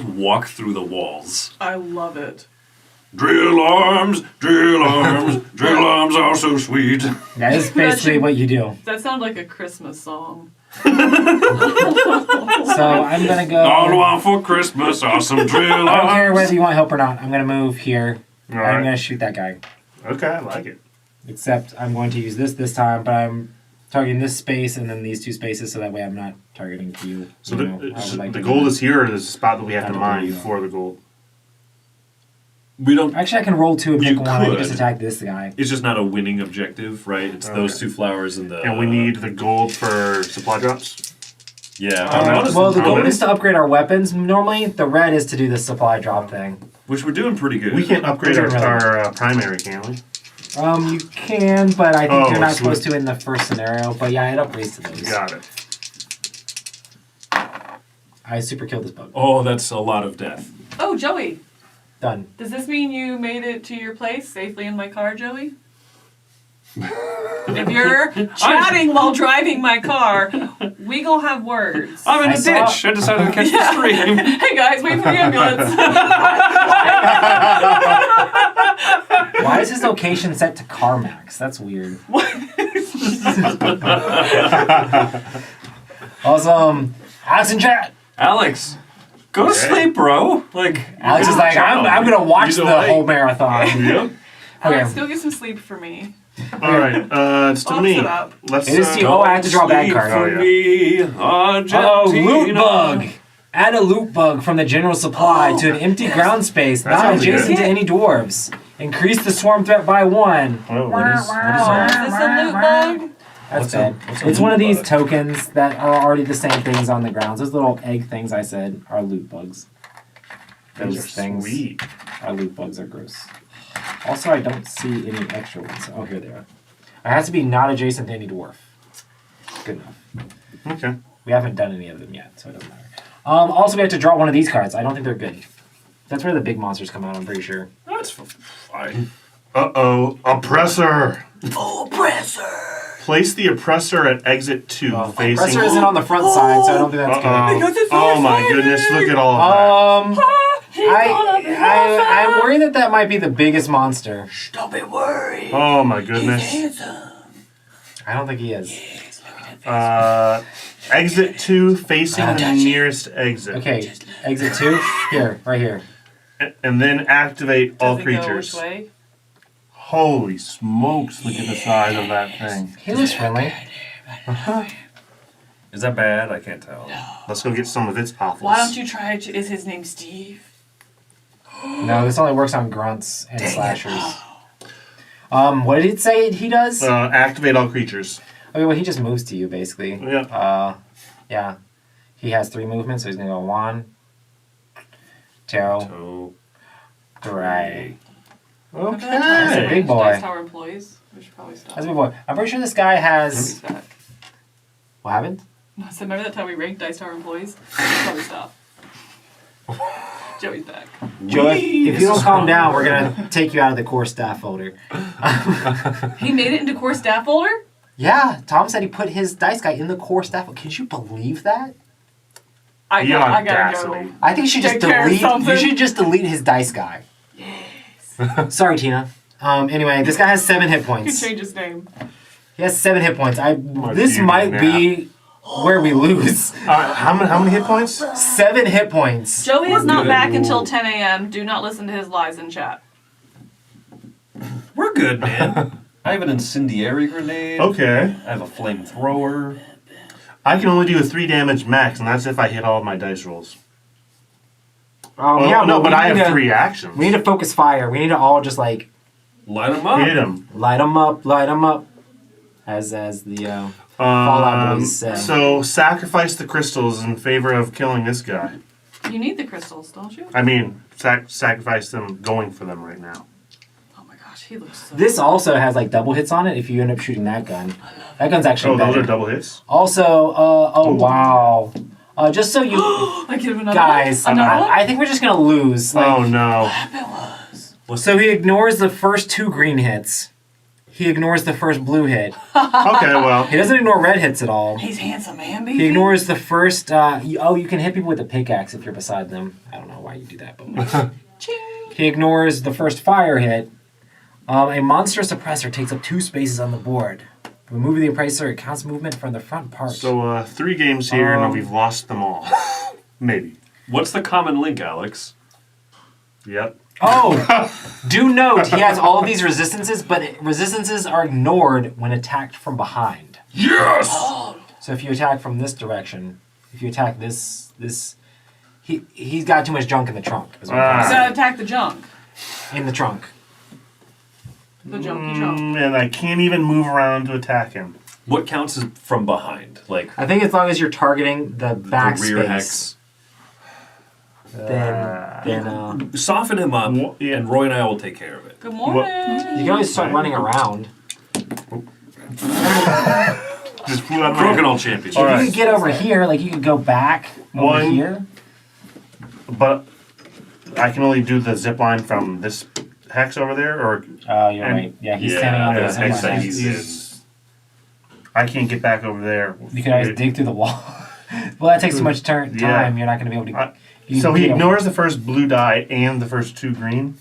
walk through the walls. I love it. Drill arms, drill arms, drill arms are so sweet. That is basically what you do. That sounds like a Christmas song. So I'm going to go... All I want for Christmas are some drill I don't care arms. whether you want help or not. I'm going to move here. All I'm right. going to shoot that guy. Okay, I like it. Except I'm going to use this time, but I'm targeting this space and then these 2 spaces, so that way I'm not targeting you. So you know, I would like the to gold do is here, or there's a spot that we have I to don't mine believe. for the gold? We don't. that. Actually, I can roll 2 and You pick one. I can could. just attack this guy. It's just not a winning objective, right? It's those 2 flowers and the. And we need the gold for supply drops. Yeah. Well, the gold honest- is to upgrade our weapons normally. The red is to do the supply drop thing. Which we're doing pretty good. We can't upgrade Really? our primary, can we? You can, but I think Oh, you're not sweet. supposed to in the first scenario. But yeah, it upgrades to those. Got it. I super killed this bug. Oh, that's a lot of death. Oh, Joey. Done. Does this mean you made it to your place safely in my car, Joey? If you're chatting while driving my car, we gonna have words. I'm in I a saw- ditch. I decided to catch the stream. Hey guys, wait for the ambulance. Why is his location set to CarMax? That's weird. Awesome. Alex in chat. Alex, go to Okay. sleep, bro. Like Alex is like, I'm gonna watch Either the way. whole marathon. Yep. Alex, Okay. go get some sleep for me. All right, it's to I'll me. sit up. Let's. It is to you. Oh, I have to draw a bad card. For Oh, yeah. me, Oh, loot Argentina. bug. Add a loot bug from the general supply to an empty ground space, That not sounds adjacent good. to any dwarves. Increase the swarm threat by 1. Oh, What is Is this a loot bug? That's What's a- bad. what's a It's one of loot these bug? tokens that are already the same things on the grounds. Those little egg things I said are loot bugs. those Those are things sweet. are loot bugs are gross. Also, I don't see any extra ones. Oh, here they are. It has to be not adjacent to any dwarf. Good enough. Okay. We haven't done any of them yet, so it doesn't matter. Also, we have to draw one of these cards. I don't think they're good. That's where the big monsters come out, I'm pretty sure. That's fine. Uh-oh, oppressor. Oppressor! Place the oppressor at exit 2, facing. Oppressor isn't on the front side, so I don't think that's Uh-oh. Because it's Oh so my funny. goodness, look at all of good. I'm worried that might be the biggest monster. Don't be worried. that. Oh my goodness. I don't think he is. Exit 2, facing the nearest exit. Okay, exit 2. Here, right here. And then activate all Does it go creatures. which way? Holy smokes, look at the size of that thing. He looks friendly. Is that bad? I can't tell. Let's go get some of its offals. Why don't you try it? Is his name Steve? No, this only works on grunts and slashers. What did it say he does? Activate all creatures. Okay, well, he just moves to you, basically. Yeah. Yeah. He has 3 movements, so he's going to go 1, 2, 3. That's a Okay. big boy. Dice Tower employees. We should probably stop. That's a big boy. I'm pretty sure this guy has... Joey's back. What happened? I said, remember that time we ranked Dice Tower employees? We should probably stop. Joey's back. Joe, if you don't calm down, we're going to take you out of the core staff folder. He made it into core staff folder? Yeah, Tom said he put his dice guy in the core staff folder. Can you believe that? I The gotta audacity. go. I think you should just Take care of delete. something. You should just delete his dice guy. Yes. Sorry, Tina. Anyway, this guy has 7 hit You can points. change his name. He has 7 hit points. This beauty might nap. be where we lose. How many hit points? 7 hit points. Joey is not good. back until 10 a.m. Do not listen to his lies in chat. We're good, man. I have an incendiary grenade. Okay. I have a flamethrower. I can only do a 3 damage max, and that's if I hit all of my dice rolls. Yeah, no, but we I need have to- 3 actions. We need to focus fire. We need to all just like Light them up. Hit him. light them up, as the Fallout boys say. So sacrifice the crystals in favor of killing this guy. You need the crystals, don't you? I mean, sacrifice them going for them right now. Oh my gosh, he looks so... This also has like double hits on it if you end up shooting that gun. That gun's actually Oh, those better. are double hits? Also, oh wow. Just so you I give him another guys, one? Another one? I think we're just gonna lose. Like, Oh no. So he ignores the first 2 green hits. He ignores the first blue hit. Okay, well. He doesn't ignore red hits at all. He's handsome and beefy. He ignores the first. You can hit people with a pickaxe if you're beside them. I don't know why you do that, but Ching. he ignores the first fire hit. A monstrous oppressor takes up 2 spaces on the board. Removing the oppressor, it counts movement from the front part. So 3 games here, and we've lost them all. Maybe. What's the common link, Alex? Yep. Oh, do note he has all of these resistances, but resistances are ignored when attacked from behind. Yes! So if you attack from this direction, if you attack this, he's got too much junk in the trunk. Is what I'm You saying. gotta attack the junk. In the trunk. The junky junk. And I can't even move around to attack him. What counts as from behind? Like I think as long as you're targeting the back the rear space, hex. then Soften him up, Yeah. and Roy and I will take care of it. Good morning. you can always start running around. Just flew out of my Broken head. all champions. All You right. could get over here, like you could go back over One. here. But I can only do the zip line from this hex over there, or Oh, you're And- right. Yeah, he's Yeah, standing on yeah, the hex zip that line. he's- I can't get back over there. You can always dig through the wall. Well, that takes too much time. Yeah. You're not going to be able to. you So can he get over- ignores the first blue die and the first 2 green.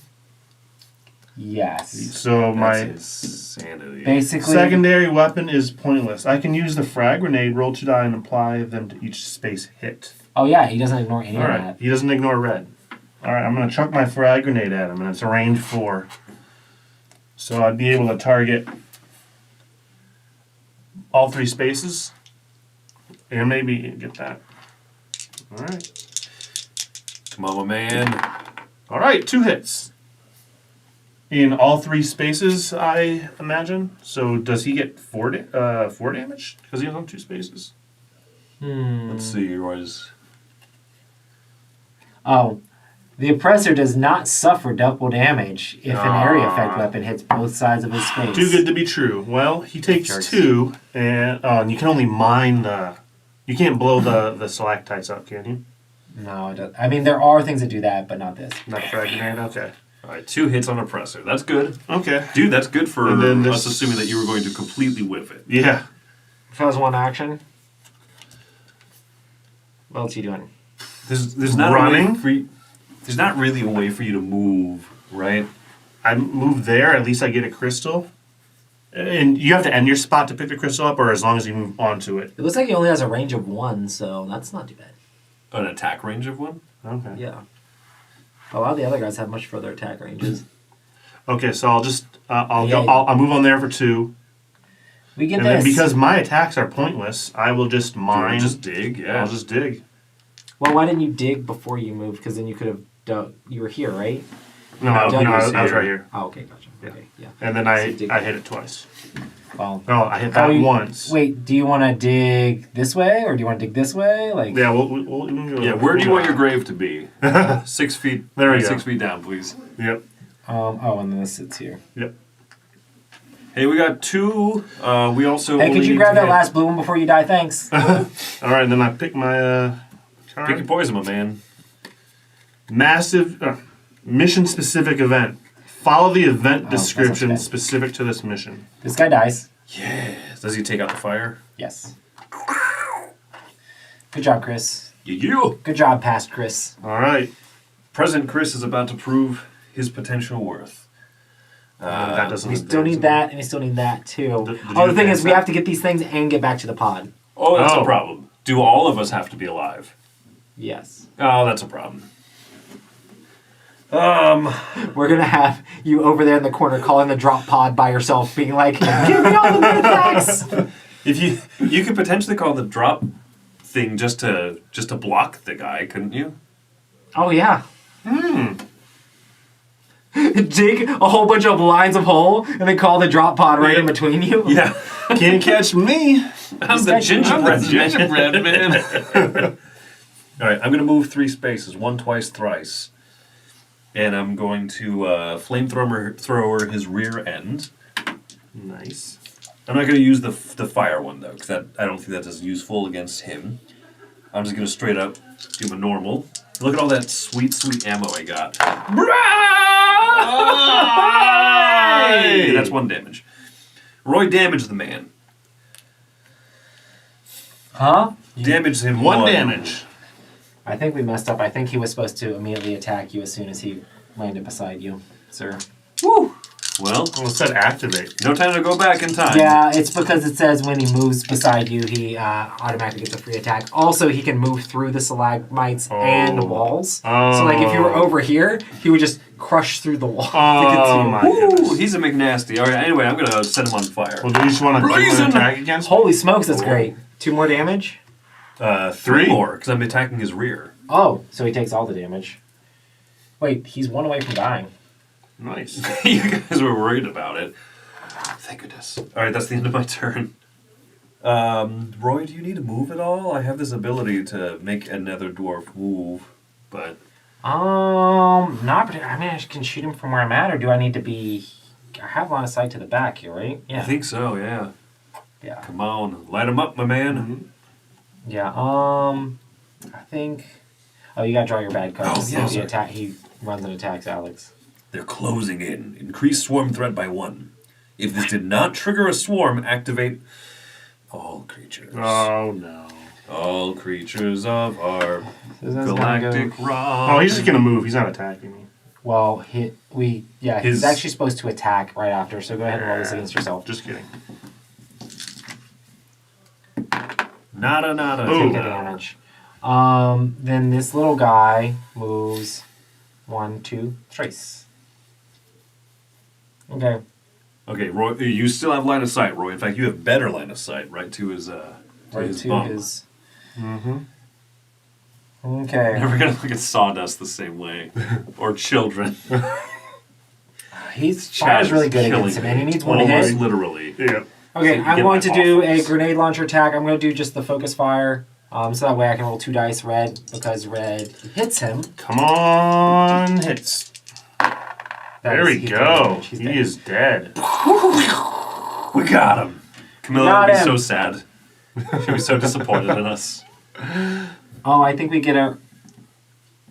Yes. So That's my insanity. Basically, secondary weapon is pointless. I can use the frag grenade, roll 2 die, and apply them to each space hit. Oh yeah, he doesn't ignore any All of right. that. He doesn't ignore red. All right, I'm going to chuck my frag grenade at him, and it's a range 4. So I'd be able to target all 3 spaces, and maybe get that. All right. Come on, my man. All right, 2 hits. In all 3 spaces, I imagine. So does he get 4 damage? Because he has on 2 spaces. Let's see, Roy's. Oh, the oppressor does not suffer double damage if an area effect weapon hits both sides of his space. Too good to be true. Well, he takes Jerks. 2, and you can only mine the... You can't blow the stalactites up, can you? No, it doesn't. I mean, there are things that do that, but not this. Not frag grenade? Okay. All right, 2 hits on oppressor. That's good. Okay. Dude, that's good for And then us this- assuming that you were going to completely whiff it. Yeah. If that was one action, what else are you doing? There's not Running? A way for you, there's not really a way for you to move, right? I move there, at least I get a crystal. And you have to end your spot to pick the crystal up, or as long as you move onto it? It looks like he only has a range of 1, so that's not too bad. An attack range of 1? Okay. Yeah. A lot of the other guys have much further attack ranges. Okay, so I'll just I'll Yeah. go. I'll move on there for 2, We get and this. then because my attacks are pointless, I will just Do you wanna mine. just dig? Yeah. I'll just dig. Well, why didn't you dig before you moved? Because then you could have dug. You were here, right? No, No, no, he I was was right here. here, Oh, okay, gotcha. Okay, yeah. and then So I you dig I that. hit it twice. Well, No, I hit that you- once. Wait, do you want to dig this way or do you want to dig this way? Like, Yeah, we'll go. Yeah, where do you want your grave to be? 6 feet. There we go. 6 feet down, please. Yep. oh, and then this sits here. Yep. Hey, we got 2. We also. Hey, could only you need grab to that get- last blue one before you die? Thanks. All right, and then I pick my card. Pick your poison, my man. Massive mission-specific event. Follow the event Oh, that sounds description bad. specific to this mission. This guy dies. Yes. Does he take out the fire? Yes. Good job, Chris. Yeah. Good job, past Chris. All right. Present Chris is about to prove his potential worth. That doesn't. We still need that, and we still need that too. Did you Oh, the thing advance is, we that? have to get these things and get back to the pod. Oh, that's Oh. a problem. Do all of us have to be alive? Yes. Oh, that's a problem. We're gonna have you over there in the corner calling the drop pod by yourself, being like, "Give me all the artifacts." If you could potentially call the drop thing just to block the guy, couldn't you? Oh yeah. Dig a whole bunch of lines of hole and then call the drop pod right in between you. Yeah. Can't catch me. I'm the guy- gingerbread man. Gingerbread man. All right, I'm going to move 3 spaces, 1 twice, thrice. And I'm going to flamethrower his rear end. Nice. I'm not going to use the fire one, though, because I don't think that is useful against him. I'm just going to straight up do my normal. Look at all that sweet, sweet ammo I got. Hey! That's 1 damage. Roy damaged the man. Huh? Damaged him 1 damage. I think we messed up. I think he was supposed to immediately attack you as soon as he landed beside you, sir. Woo! Well, Well, it said activate. no time to go back in time. Yeah, it's because it says when he moves beside you, he automatically gets a free attack. Also, he can move through the stalagmites and walls. So, like, if you were over here, he would just crush through the wall to get to Oh you. my Ooh, goodness. he's a McNasty. All right, anyway, I'm going to set him on fire. Well, do you just want to do Blazing! an attack against? Holy smokes, that's great. 2 more damage? 3 3. more, because I'm attacking his rear. Oh, so he takes all the damage. Wait, he's 1 away from dying. Nice. You guys were worried about it. Thank goodness. All right, that's the end of my turn. Roy, do you need to move at all? I have this ability to make another dwarf move, but Not particularly. I mean, I can shoot him from where I'm at, or do I need to be... I have line of sight to the back here, right? I Yeah. think so. Yeah. Yeah. Come on, light him up, my man. Yeah, I think... Oh, you gotta draw your bad cards. Oh, yeah, sorry. He runs and attacks Alex. They're closing in. Increase swarm threat by 1. If this did not trigger a swarm, activate all creatures. Oh no. All creatures of our So that's gonna galactic go- rock. Oh, he's just gonna move. He's not attacking me. Well, he's His- actually supposed to attack right after, so go ahead and roll this against yourself. Just kidding. Nada, nada. Ooh. Take the damage. Then this little guy moves 1, 2, 3. Okay. Okay, Roy, you still have line of sight, Roy. In fact, you have better line of sight, right to his Right his to bump. his. Mm-hmm. Okay. Never gonna look at sawdust the same way, or children. He's Chad fire's is really good killing against him, me. and he needs 1 Almost hit. literally. Yeah. Okay, So I'm get going my to do a offense. grenade launcher attack. I'm going to do just the focus fire, so that way I can roll 2 dice red, because red hits him. Come on, hits. That There is- we he's go. dead. He's He dead. is dead. We got him. Camilla Got would be him. so sad. She'd be so disappointed in us. Oh, I think we get a...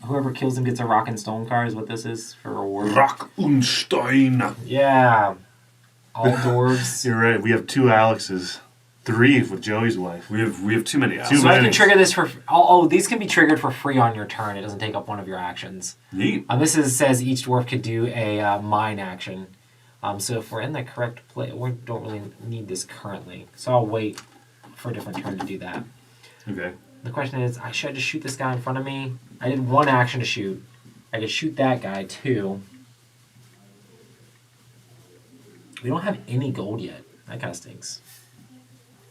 Whoever kills him gets a rock and stone card is what this is for reward. Rock und Stein. Yeah. All dwarves. You're right. We have 2 Alexes. 3 with Joey's wife. We have too many outs. Too So I can many. trigger this for... Oh, these can be triggered for free on your turn. It doesn't take up one of your actions. Neat. Says each dwarf could do a mine action. So if we're in the correct place, we don't really need this currently. So I'll wait for a different turn to do that. Okay. The question is, should I just shoot this guy in front of me? I did 1 action to shoot. I could shoot that guy too. We don't have any gold yet. That kind of stinks.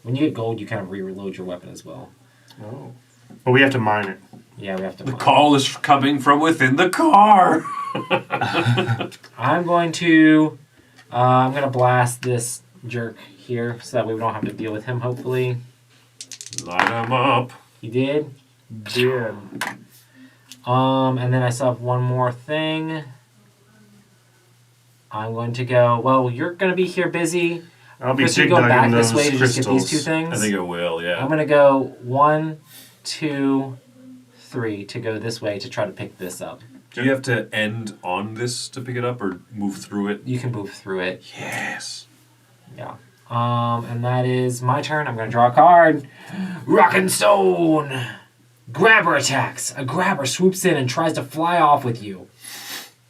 When you get gold, you kind of re-reload your weapon as well. Oh. But we have to mine it. Yeah, we have to. The call is coming from within the car. I'm going to blast this jerk here so that way we don't have to deal with him. Hopefully, Light him up. he did. Yeah. And then I still have one more thing. I'm going to go. Well, you're going to be here busy. I'll be Chris, you dig go dugging back those this way to just crystals. get these 2 things. I think I will, yeah. I'm gonna go 1, 2, 3 to go this way to try to pick this up. Do you have to end on this to pick it up or move through it? You can move through it. Yes. Yeah. And that is my turn. I'm gonna draw a card. Rock and Stone. Grabber attacks. A grabber swoops in and tries to fly off with you.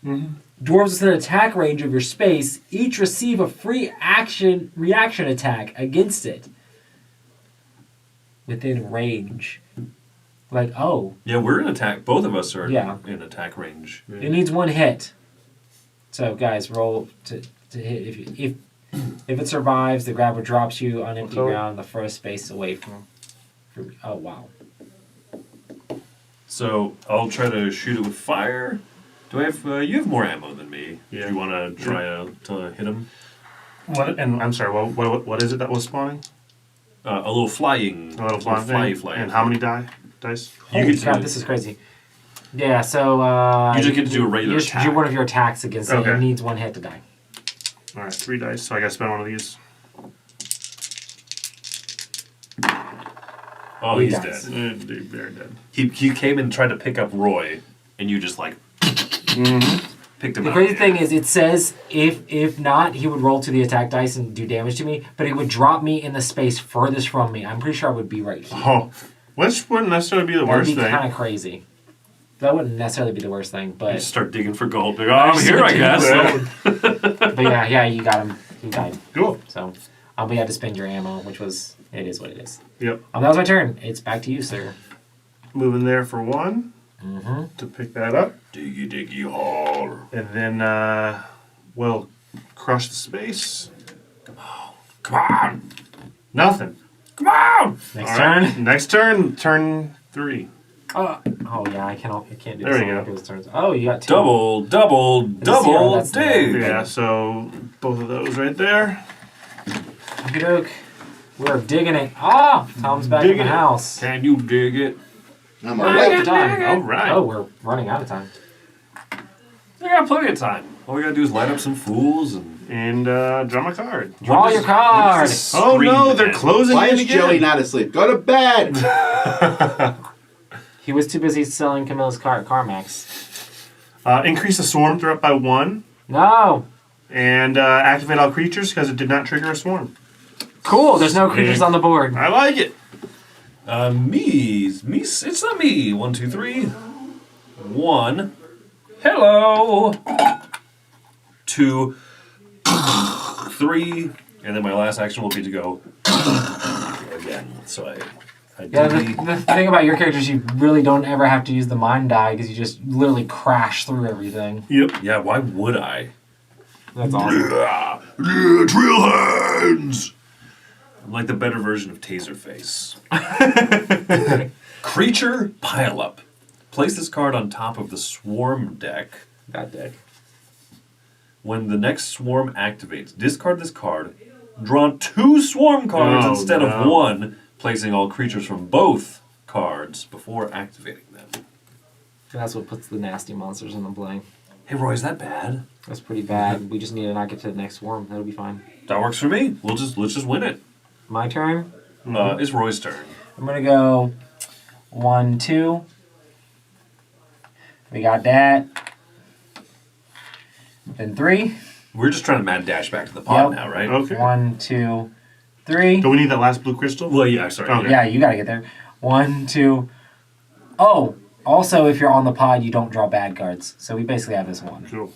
Mm-hmm. Dwarves within attack range of your space each receive a free reaction attack against it. Within range. Like, oh. Yeah, we're in attack. Both of us are Yeah. in attack range. It needs 1 hit. So, guys, roll to hit. If it survives, the grabber drops you on empty Okay. ground the first space away from oh, wow. So I'll try to shoot it with fire. Do I have? You have more ammo than me. Yeah. Do you want to try to hit him? What? And I'm sorry. What is it that was spawning? A little flying. A little flying. fly. And how many dice? You Holy get to- crap, this is crazy. Yeah, so You just get to do a regular you just attack. do one of your attacks against it. Okay. It needs 1 hit to die. All right, 3 dice. So I got to spend one of these. Oh, Three he's dice. dead. They're dead. He came and tried to pick up Roy, and you just like picked him The up. crazy thing is, it says if not, he would roll to the attack dice and do damage to me, but it would drop me in the space furthest from me. I'm pretty sure I would be right here. Oh, which wouldn't necessarily be the That would worst be thing. kind of crazy. That wouldn't necessarily be the worst thing, You but just start digging for gold. Like, oh, I'm here, I guess. but yeah, you got him. He died. Cool. So, but you had to spend your ammo, which was it is what it is. Yep. That was my turn. It's back to you, sir. Moving there for 1 to pick that up, Diggy diggy hall. and then we'll crush the space. Come on. Nothing. Come on. Next All turn. right. Next turn. Turn 3. Oh yeah, I can't do There this we on go. people's turns. Oh, you got 2. Double zero, that's the- dig. Yeah. So both of those right there. Okey doke. We're digging it. Ah, Tom's back in Digging the it. house. Can you dig it? I'm We're all out right. of time. All right. Oh, we're running out of time. I got plenty of time. All we gotta do is light up some fools and. And draw my card. Draw your card. Oh no, they're Scream closing Why in is again. Joey not asleep? Go to bed! He was too busy selling Camilla's Carmax. Increase the swarm threat by 1, No. and activate all creatures because it did not trigger a swarm. Cool. There's no creatures on the board. I like it. Me. It's not me. 1, 2, 3. 1. Hello. 2, 3, and then my last action will be to go again. So I Yeah, did the thing about your characters, you really don't ever have to use the mind die because you just literally crash through everything. Yep. Yeah, why would I? That's awesome. Drill hands. I'm like the better version of Taserface. Creature pile up. Place this card on top of the swarm deck. That deck. When the next swarm activates, discard this card. Draw 2 swarm cards Oh, instead of no. 1, placing all creatures from both cards before activating them. And that's what puts the nasty monsters in the play. Hey Roy, is that bad? That's pretty bad. We just need to not get to the next swarm. That'll be fine. That works for me. Let's just win it. My turn. It's Roy's turn. I'm gonna go 1, 2. We got that. Then 3. We're just trying to mad dash back to the pod Yep. now, right? Okay. 1, 2, 3. Do we need that last blue crystal? Well, yeah, sorry. Okay. Yeah, you gotta get there. 1, 2. Oh, also, if you're on the pod, you don't draw bad cards. So we basically have this one. Cool.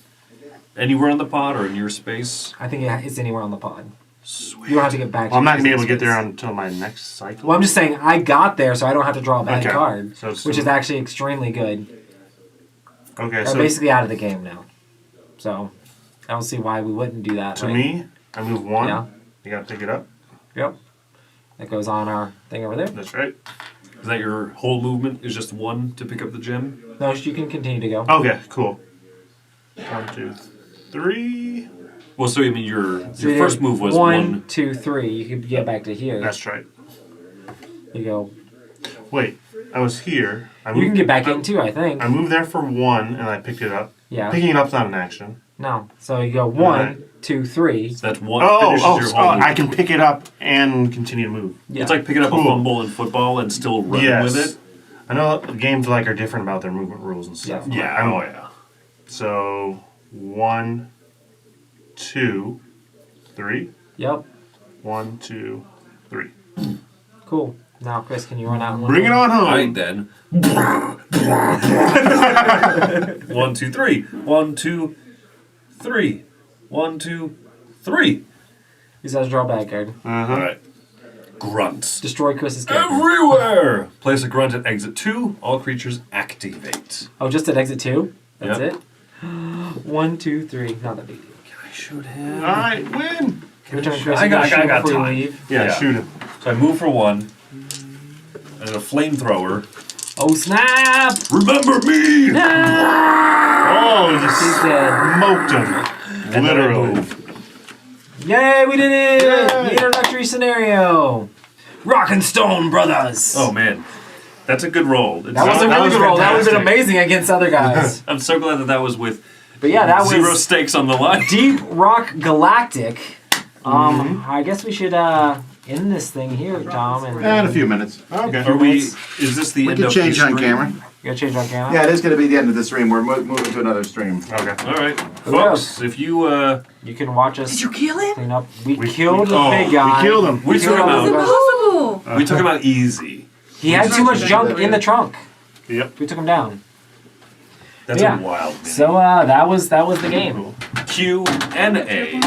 Anywhere on the pod or in your space? I think it's anywhere on the pod. Sweet. You don't have to get back. Well, I'm not your gonna be able to get space. there until my next cycle. Well, I'm just saying I got there, so I don't have to draw a bad Okay. card, So it's which is still- actually extremely good. Okay, I'm so basically out of the game now, so I don't see why we wouldn't do that. to right? me, I move 1. Yeah. You gotta pick it up. Yep. That goes on our thing over there. That's right. Is that your whole movement? Is just 1 to pick up the gem? No, you can continue to go. Okay, cool. 1, 2, 3. Well, so I mean, your So you first did move was 1, 2, 3. You could get back to here. That's right. You go. Wait, I was here. You can get back in too, I think. I moved there for 1 and I picked it up. Yeah. Picking it up's not an action. No. So you go 1, 2, 3. So that's 1 finishes your whole I movement. can pick it up and continue to move. Yeah. It's like picking up Cool. a fumble in football and still run Yes. with it. I know games are different about their movement rules and stuff. Yeah. Yeah, I'm- oh yeah. So 1, 2, 3. Yep. 1, 2, 3. Cool. Now, Chris, can you run out and Bring it on home. All right then. 1, 2, 3. 1, 2, 3. 1, 2, 3. He says draw bad card. All right. Grunts. Destroy Chris's character. Everywhere! Place a grunt at exit 2. All creatures activate. Oh, just at exit 2? That's Yep. it? 1, 2, 3. Not that big deal. I shoot him. All right, win. Every time Chris, I you got shoot time. before you leave. Yeah, Yeah. shoot him. So I move for 1. And a flamethrower. Oh, snap! Remember me! Oh, you just He's dead. smoked him. And then I Literally. move. Yay, we did it! Yay! The introductory scenario. Rock and Stone Brothers. Oh man. That's a good roll. that was a that really was good roll. That would have been fantastic. amazing against other guys. I'm so glad that was with But yeah, that 0 was stakes on the line. Deep Rock Galactic. I guess we should end this thing here, Tom. And And a few minutes. Okay. Are we? Is this the We end can of change the on stream? camera. You gotta change on camera. Yeah, it is going to be the end of the stream. We're moving to another stream. Okay. All right, folks. If you You can watch us. Did you kill him? Clean up. We killed the oh, big guy. We killed him. we took him killed out. him. Impossible! We took him out easy. He had too much junk in the trunk. Yep. We took him down. That's Yeah. a wild. Man. So that was the game. Q and A.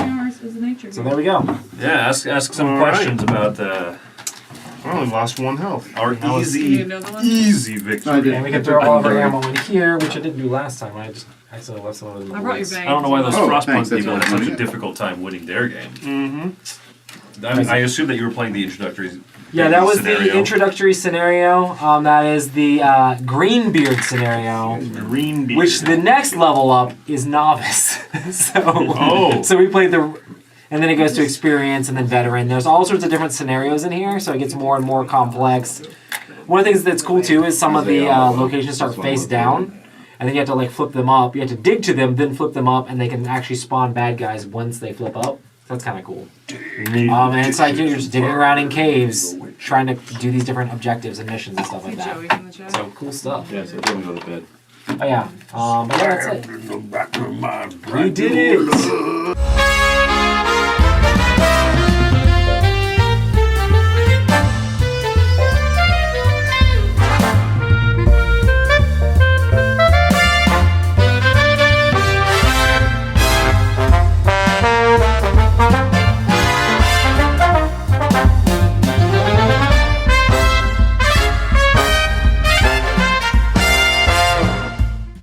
So there we go. Yeah, ask some All right. questions about I only lost 1 health. our That was- You easy need another one? easy I victory. did. And we can throw all of our ammo in here, which I didn't do last time. I just accidentally left some of it in the I brought your woods. bag. I don't know why those Oh, Frostpunk thanks, that's people what had I'm such a doing. difficult time winning their game. Mm-hmm. I assume that you were playing the introductory. Yeah, that was the scenario. introductory scenario. That is the Greenbeard scenario. Green beard. Which the next level up is novice. so Oh. so we played and then it goes to experience and then veteran. There's all sorts of different scenarios in here, so it gets more and more complex. One of the things that's cool too is some of the locations start face down, and then you have to flip them up. You have to dig to them, then flip them up, and they can actually spawn bad guys once they flip up. That's kind of cool. And it's like you're just digging around in caves, trying to do these different objectives and missions and stuff like that. Joey in the chat. So cool stuff. Yes, I didn't go to bed. Oh yeah. But yeah, that's it. We did it.